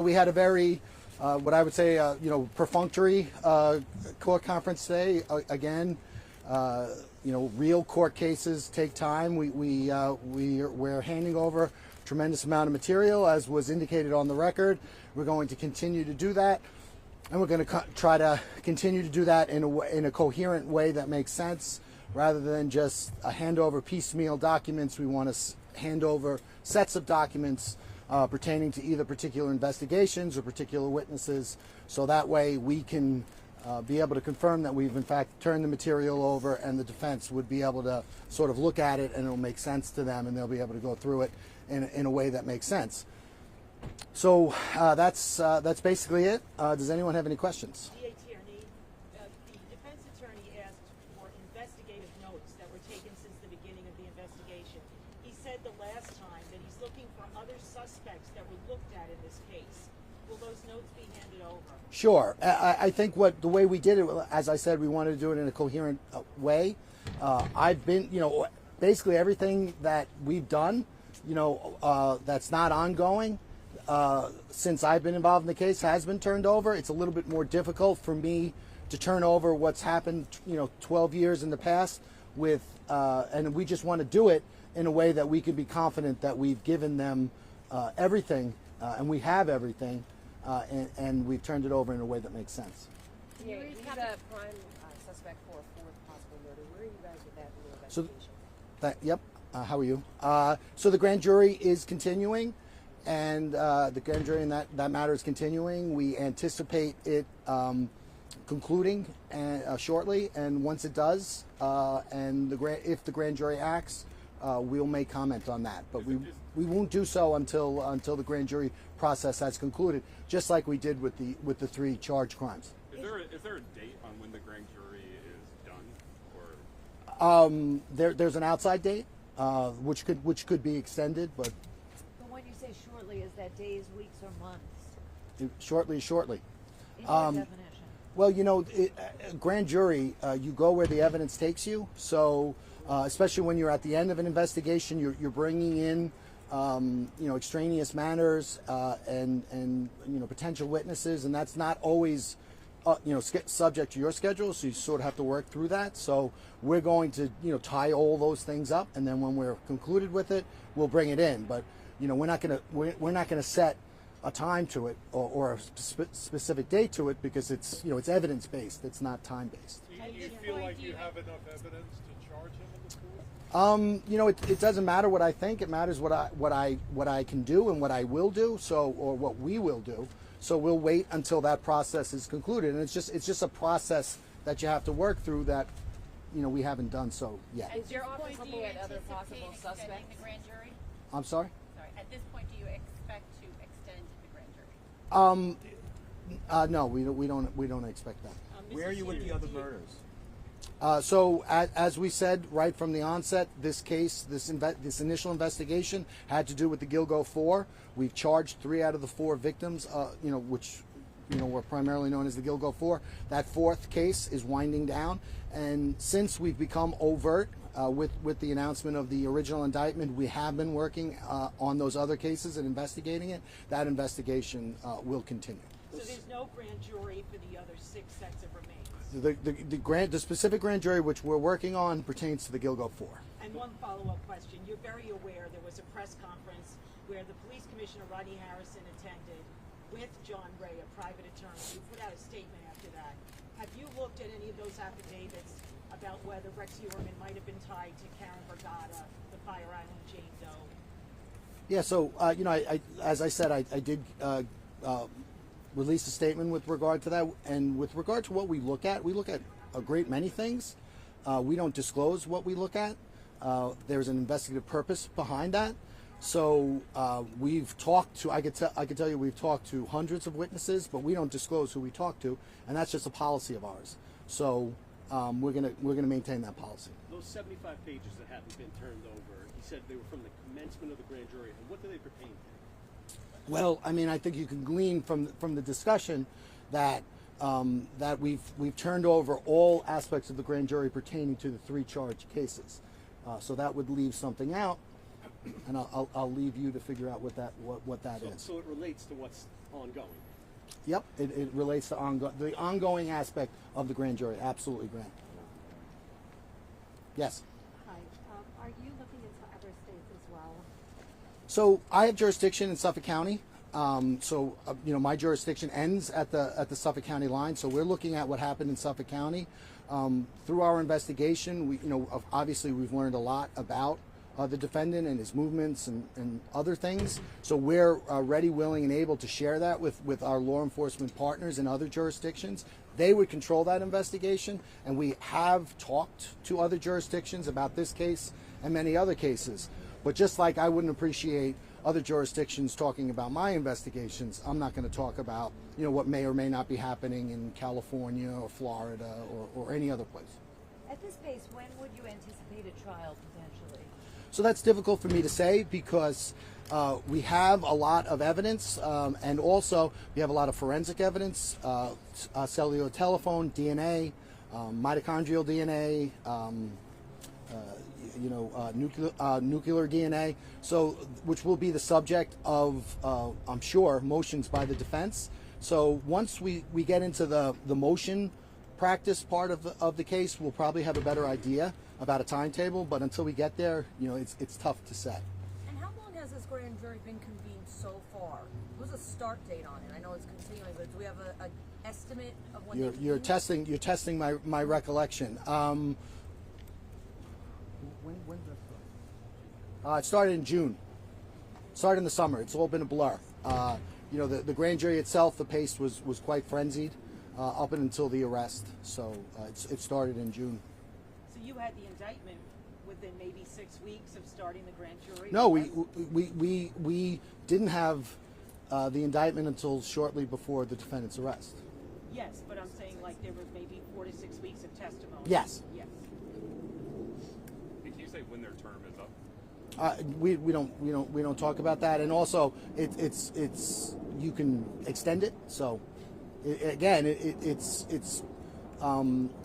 We had a very, what I would say, perfunctory court conference today. Again, real court cases take time. We're handing over a tremendous amount of material, as was indicated on the record. We're going to continue to do that, and we're going to try to continue to do that in a coherent way that makes sense, rather than just hand over piecemeal documents. We want to hand over sets of documents pertaining to either particular investigations or particular witnesses, so that way we can be able to confirm that we've in fact turned the material over, and the defense would be able to sort of look at it and it'll make sense to them, and they'll be able to go through it in a way that makes sense. So that's basically it. Does anyone have any questions? The defense attorney asked for investigative notes that were taken since the beginning of the investigation. He said the last time that he's looking for other suspects that were looked at in this case. Will those notes be handed over? Sure. I think the way we did it, as I said, we wanted to do it in a coherent way. I've been, basically everything that we've done, that's not ongoing, since I've been involved in the case, has been turned over. It's a little bit more difficult for me to turn over what's happened, 12 years in the past and we just want to do it in a way that we can be confident that we've given them everything, and we have everything, and we've turned it over in a way that makes sense. Yeah, he's a prime suspect for a fourth possible murder. Where are you guys with that in the investigation? Yep. How are you? So the grand jury is continuing, and the grand jury in that matter is continuing. We anticipate it concluding shortly, and once it does, and if the grand jury acts, we'll make comment on that. But we won't do so until the grand jury process has concluded, just like we did with the 3 charged crimes. Is there a date on when the grand jury is done, or? There's an outside date, which could be extended, but. But when you say shortly, is that days, weeks, or months? Shortly. In your definition. Well, grand jury, you go where the evidence takes you. So, especially when you're at the end of an investigation, you're bringing in, extraneous matters and potential witnesses, and that's not always, subject to your schedule. So you sort of have to work through that. So we're going to, tie all those things up, and then when we're concluded with it, we'll bring it in. But we're not gonna set a time to it or a specific date to it, because it's it's evidence based. It's not time based. Do you feel like you have enough evidence to charge him in the court? It doesn't matter what I think. It matters what I can do and what I will do. Or what we will do. So we'll wait until that process is concluded, and it's just a process that you have to work through that we haven't done so yet. Is your office looking at other possible suspects? The grand jury? I'm sorry? Sorry. At this point, do you expect to extend the grand jury? No, we don't expect that. Where are you with the other murders? So as we said right from the onset, this case, this initial investigation had to do with the Gilgo 4. We've charged 3 out of the 4 victims, which were primarily known as the Gilgo 4. That 4th case is winding down, and since we've become overt with the announcement of the original indictment, we have been working on those other cases and investigating it. That investigation will continue. So there's no grand jury for the other 6 sets of remains? The specific grand jury which we're working on pertains to the Gilgo 4. And one follow-up question. You're very aware there was a press conference where the police commissioner, Rodney Harrison, attended with John Ray, a private attorney. You put out a statement after that. Have you looked at any of those affidavits about whether Rex Heuermann might have been tied to Karen Borgata, the Fire Island Jane Doe? Yeah, so, as I said, I did release a statement with regard to that. And with regard to what we look at a great many things. We don't disclose what we look at. There's an investigative purpose behind that. So we've talked to, I could tell you we've talked to hundreds of witnesses, but we don't disclose who we talk to, and that's just a policy of ours. So we're gonna maintain that policy. Those 75 pages that haven't been turned over, he said they were from the commencement of the grand jury, and what do they pertain to? Well, I mean, I think you can glean from the discussion that that we've turned over all aspects of the grand jury pertaining to the 3 charged cases. So that would leave something out, and I'll leave you to figure out what that is. So it relates to what's ongoing. Yep, it relates to the ongoing aspect of the grand jury. Absolutely, Grant. Yes. Hi. Are you looking into other states as well? So I have jurisdiction in Suffolk County. My jurisdiction ends at the Suffolk County line. So we're looking at what happened in Suffolk County. Through our investigation, obviously we've learned a lot about the defendant and his movements and other things. So we're ready, willing, and able to share that with our law enforcement partners in other jurisdictions. They would control that investigation, and we have talked to other jurisdictions about this case and many other cases. But just like I wouldn't appreciate other jurisdictions talking about my investigations, I'm not going to talk about what may or may not be happening in California or Florida or any other place. At this pace, when would you anticipate a trial potentially? So that's difficult for me to say because we have a lot of evidence, and also we have a lot of forensic evidence, cellular telephone, DNA, mitochondrial DNA, nuclear DNA, so which will be the subject of, I'm sure, motions by the defense. So once we get into the motion practice part of the case, we'll probably have a better idea about a timetable. But until we get there, it's tough to say. And how long has this grand jury been convened so far? What's the start date on it? I know it's continuing, but do we have an estimate of when You're testing my recollection. When did that start? It started in June. Started in the summer. It's all been a blur. The grand jury itself, the pace was quite frenzied up until the arrest. So it started in June. So you had the indictment within maybe 6 weeks of starting the grand jury? No, we didn't have the indictment until shortly before the defendant's arrest. Yes, but I'm saying like there was maybe 4 to 6 weeks of testimony. Yes. Yes. Can you say when their term is up? We don't talk about that, and also it's you can extend it. So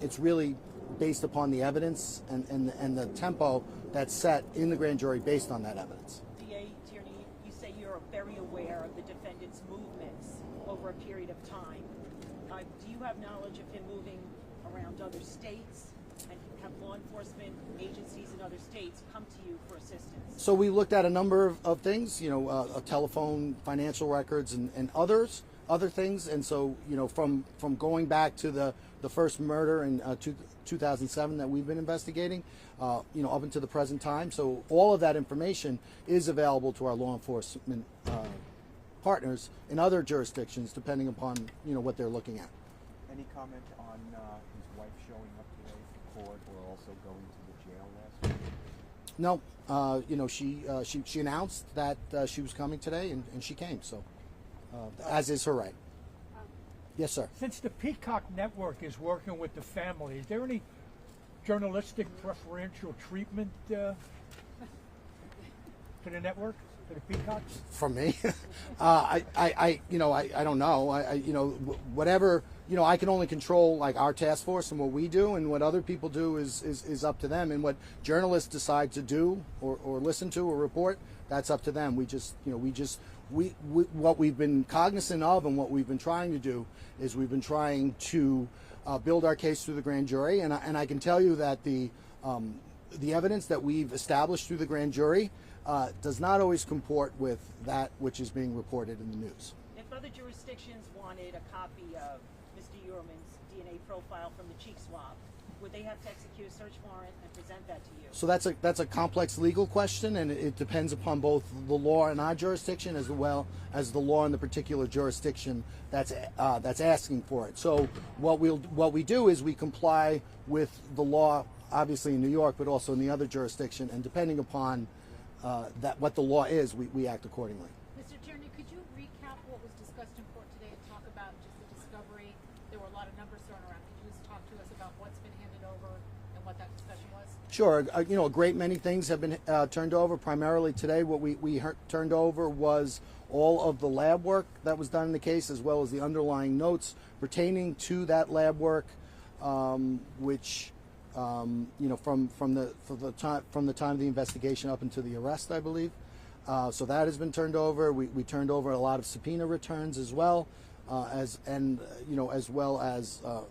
it's really based upon the evidence and the tempo that's set in the grand jury based on that evidence. DA Tierney, you say you're very aware of the defendant's movements over a period of time. Do you have knowledge of him moving around other states? And have law enforcement agencies in other states come to you for assistance? So we looked at a number of things, a telephone, financial records, and other things. And so, from going back to the first murder in 2007 that we've been investigating, up until the present time. So all of that information is available to our law enforcement partners in other jurisdictions, depending upon what they're looking at. Any comment on his wife showing up today for court or also going to the jail last week? No, she announced that she was coming today, and she came. So, as is her right. Yes, sir. Since the Peacock Network is working with the family, is there any journalistic preferential treatment to the network, to the Peacocks? From me, I don't know. Whatever. I can only control like our task force and what we do, and what other people do is up to them. And what journalists decide to do or listen to or report, that's up to them. What we've been cognizant of and what we've been trying to do is we've been trying to build our case through the grand jury, and I can tell you that the evidence that we've established through the grand jury does not always comport with that which is being reported in the news. If other jurisdictions wanted a copy of Mr. Heuermann's DNA profile from the cheek swab, would they have to execute a search warrant and present that to you? So that's a complex legal question, and it depends upon both the law in our jurisdiction as well as the law in the particular jurisdiction that's asking for it. So what we do is we comply with the law, obviously in New York, but also in the other jurisdiction, and depending upon what the law is, we act accordingly. Mr. Tierney, could you recap what was discussed in court today and talk about just the discovery? There were a lot of numbers thrown around. Could you just talk to us about what's been handed over and what that discussion was? Sure. A great many things have been turned over. Primarily today, what we turned over was all of the lab work that was done in the case, as well as the underlying notes pertaining to that lab work, which from the time of the investigation up until the arrest, I believe. So that has been turned over. We turned over a lot of subpoena returns as well, as well as a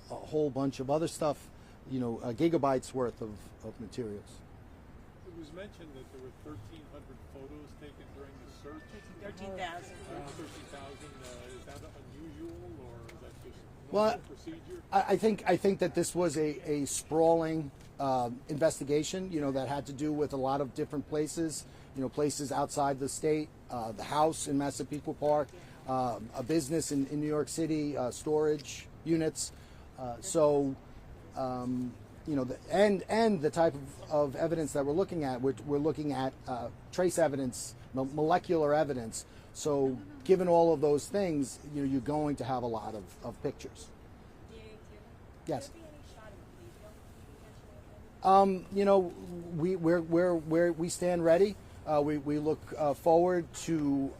whole bunch of other stuff, gigabytes worth of materials. It was mentioned that there were 1,300 photos taken during the search. 13,000. 13,000. Is that unusual, or is that just Well, normal procedure? I think that this was a sprawling investigation, that had to do with a lot of different places, places outside the state, the house in Massapequa Park, a business in New York City, storage units. And the type of evidence that we're looking at, we're looking at trace evidence, molecular evidence. So given all of those things, you're going to have a lot of pictures. Yes. We stand ready. We look forward to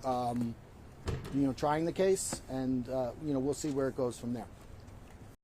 trying the case, and we'll see where it goes from there.